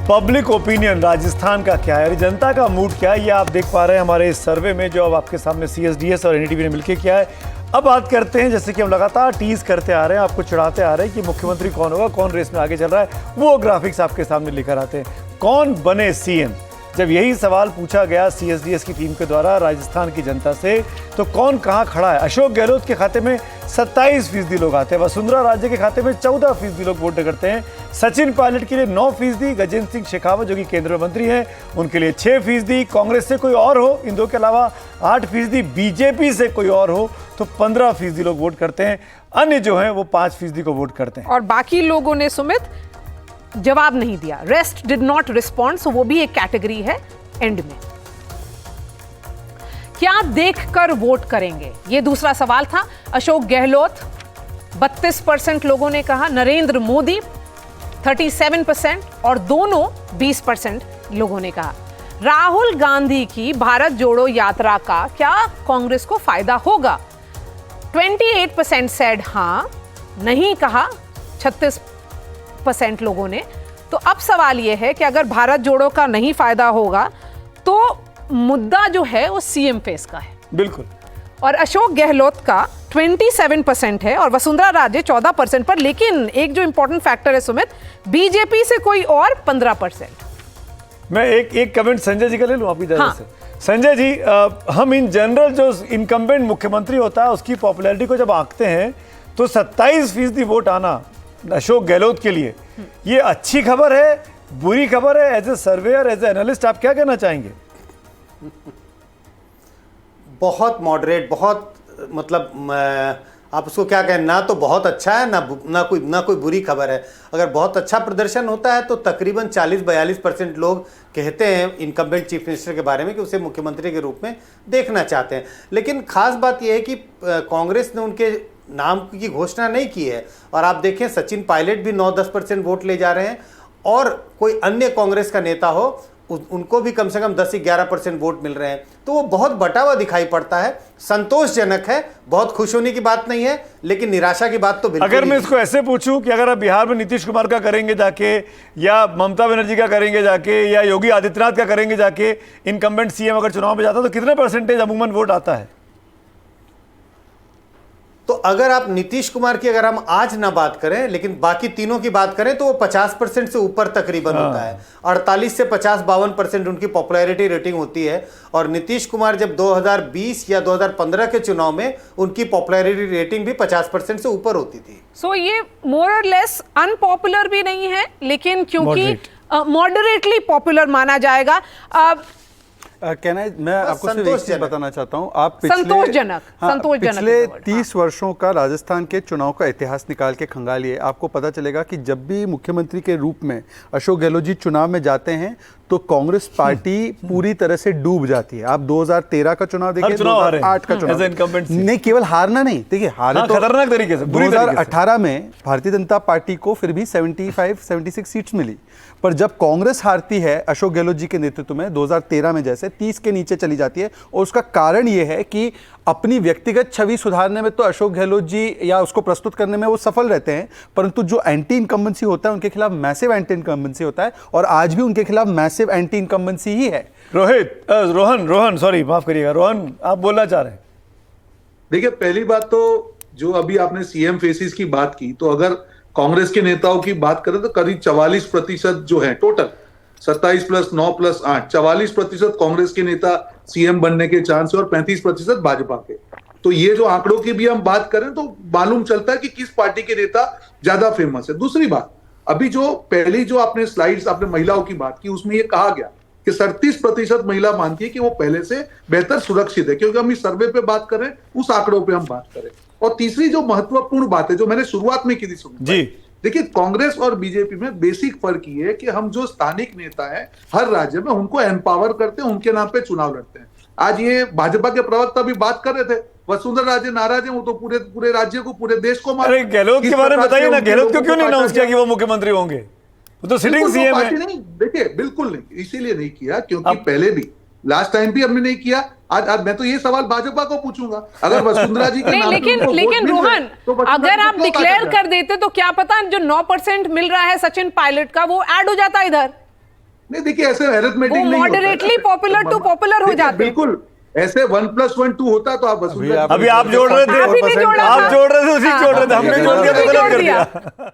Public opinion Rajasthan का क्या है, जनता का मूड क्या है, ये आप देख पा रहे हैं हमारे इस सर्वे में जो अब आपके सामने CSDS और NDTV ने मिलकर किया है। अब बात करते हैं, जैसे कि हम लगातार टीज करते आ रहे हैं, आपको चिढ़ाते आ रहे हैं कि मुख्यमंत्री कौन होगा, कौन रेस में आगे चल रहा है, वो ग्राफिक्स आपके सामने लेकर आते हैं। कौन बने CM? जब यही सवाल पूछा गया CSDS की टीम के द्वारा राजस्थान की जनता से, तो कौन कहां खड़ा है? अशोक गहलोत के खाते में 27% लोग आते हैं, वसुंधरा राजे के खाते में 14% लोग वोट करते हैं, सचिन पायलट के लिए 9%, गजेंद्र सिंह शेखावत जो कि केंद्रीय मंत्री हैं उनके लिए 6%, कांग्रेस से कोई और हो इन दो के अलावा 8%, बीजेपी से कोई और हो तो 15% लोग वोट करते हैं, अन्य जो हैं वो 5% को वोट करते हैं। और बाकी लोगों ने सुमित जवाब नहीं दिया, रेस्ट डिड नॉट रिस्पॉन्ड, सो वो भी एक कैटेगरी है एंड में। क्या देखकर वोट करेंगे, ये दूसरा सवाल था। अशोक गहलोत 32% लोगों ने कहा, नरेंद्र मोदी 37% और दोनों 20% लोगों ने कहा। राहुल गांधी की भारत जोड़ो यात्रा का क्या कांग्रेस को फायदा होगा? 28% सेड हाँ, नहीं कहा 36% लोगों ने। तो अब सवाल यह है कि अगर भारत जोड़ो का नहीं फायदा होगा तो मुद्दा जो है वो CM फेस का है। बिल्कुल। और अशोक गहलोत का 27% है और वसुंधरा राजे 14% पर, लेकिन एक जो इंपॉर्टेंट फैक्टर है सुमित, बीजेपी से कोई और 15%। मैं एक कमेंट संजय जी का ले लूं आपकी इजाजत से। संजय जी, हम इन जनरल जो इनकम्बेंट मुख्यमंत्री होता है उसकी पॉपुलैरिटी को जब आंकते हैं तो 27% वोट आना अशोक गहलोत के लिए ये अच्छी खबर है, बुरी खबर है? As a surveyor, as a analyst आप क्या कहना चाहेंगे? बहुत मॉडरेट, बहुत मतलब आप उसको क्या कहें, ना तो बहुत अच्छा है ना कोई बुरी खबर है। अगर बहुत अच्छा प्रदर्शन होता है तो तकरीबन 40-42% लोग कहते हैं इनकम्बेंट चीफ मिनिस्टर के बारे में कि उसे मुख्यमंत्री के रूप में देखना चाहते हैं। लेकिन खास बात यह है कि कांग्रेस ने उनके नाम की घोषणा नहीं की है और आप देखें सचिन पायलट भी 9-10% वोट ले जा रहे हैं और कोई अन्य कांग्रेस का नेता हो उनको भी कम से कम 10-11% वोट मिल रहे हैं, तो वो बहुत बटा हुआ दिखाई पड़ता है। संतोषजनक है, बहुत खुश होने की बात नहीं है, लेकिन निराशा की बात तो बिल्कुल। अगर मैं इसको ऐसे पूछूं कि अगर आप बिहार में नीतीश कुमार का करेंगे जाके, या ममता बनर्जी का करेंगे जाके, या योगी आदित्यनाथ का करेंगे जाके, इनकम्बेंट CM अगर चुनाव में जाता तो कितने परसेंटेज अमूमन वोट आता है? तो अगर आप नीतीश कुमार की अगर हम आज ना बात करें लेकिन बाकी तीनों की बात करें तो वो 50% से ऊपर तकरीबन होता है। 48 से 50-52% उनकी पॉपुलैरिटी रेटिंग होती है। और नीतीश कुमार जब 2020 या 2015 के चुनाव में उनकी पॉपुलैरिटी रेटिंग भी 50% से ऊपर होती थी। सो ये मोर और लेस अनपॉपुलर भी नहीं है, लेकिन क्योंकि मॉडरेटली पॉपुलर माना जाएगा। कहना है, मैं आपको सिर्फ एक चीज बताना चाहता हूँ। आप पिछले 30 वर्षों का राजस्थान के चुनाव का इतिहास निकाल के खंगालिए, आपको पता चलेगा कि जब भी मुख्यमंत्री के रूप में अशोक गहलोत जी चुनाव में जाते हैं तो कांग्रेस पार्टी पूरी तरह से डूब जाती है। आप 2013 का चुनाव देखिए, 2008 का चुनाव, नहीं केवल हारना नहीं, देखिए हारे तो खतरनाक तरीके से। 2018 में भारतीय जनता पार्टी को फिर भी 75-76 सीट्स मिली, पर जब कांग्रेस हारती है अशोक गहलोत जी के नेतृत्व में 2013 में जैसे 30 के नीचे चली जाती है। और उसका कारण यह है कि अपनी व्यक्तिगत छवि सुधारने में तो अशोक गहलोत जी या उसको प्रस्तुत करने में वो सफल रहते हैं, परंतु जो एंटी इनकम्बेंसी होता है उनके खिलाफ मैसिव एंटी इनकम्बेंसी होता है और आज भी उनके खिलाफ मैसिव एंटी इनकम्बेंसी ही है। रोहन सॉरी माफ करिएगा, रोहन आप बोलना चाह रहे हैं? देखिए, पहली बात तो जो अभी आपने CM फेसिस की बात की, तो अगर कांग्रेस के नेताओं की बात करें तो करीब 44% जो है टोटल 27 + 9 + 8, 44% कांग्रेस के नेता CM बनने के चांस है और 35% भाजपा के। तो ये जो आंकड़ों की भी हम बात करें तो मालूम चलता है कि किस पार्टी के नेता ज्यादा फेमस है। दूसरी बात, अभी जो पहली जो आपने स्लाइड्स आपने महिलाओं की बात की उसमें ये कहा गया कि 37% महिला मानती है कि वो पहले से बेहतर सुरक्षित है, क्योंकि हम इस सर्वे पे बात करें उस आंकड़ों पे हम बात करें। और तीसरी जो महत्वपूर्ण बात है जो मैंने शुरुआत में की थी जी, देखिए कांग्रेस और बीजेपी में बेसिक फर्क ये है कि हम जो स्थानिक नेता हैं हर राज्य में उनको एम्पावर करते हैं, उनके नाम पे चुनाव लड़ते हैं। आज ये भाजपा के प्रवक्ता भी बात कर रहे थे, वसुंधरा राजे नाराज है, वो तो पूरे राज्य को पूरे देश को मार। अरे गहलोत के बारे में बताइए ना, गहलोत को क्यों नहीं अनाउंस किया कि वो मुख्यमंत्री होंगे? वो तो सिटिंग CM है। नहीं, देखिए बिल्कुल नहीं, इसीलिए नहीं किया क्योंकि पहले भी लास्ट टाइम भी हमने नहीं किया। आज मैं तो ये सवाल भाजपा को पूछूंगा, अगर वसुंधरा जी के नाम लेकिन रोहन, अगर आप डिक्लेयर कर देते तो क्या पता जो 9% मिल रहा है सचिन पायलट का वो ऐड हो जाता इधर। नहीं देखिए ऐसे अरिथमेटिक वो नहीं होता है। moderately popular to popular हो देखिए, जाते हैं। बिल्कुल ऐसे 1+1 2 होता तो आप वसुंधरा अभी आप जोड़ रहे थे, आप ही ने जोड़ा आप था। जोड़ रहे थे, उसी जोड़ रहे थे, हमने जोड़ दिया तो हमने गलत जोड़ कर दिया। दिया।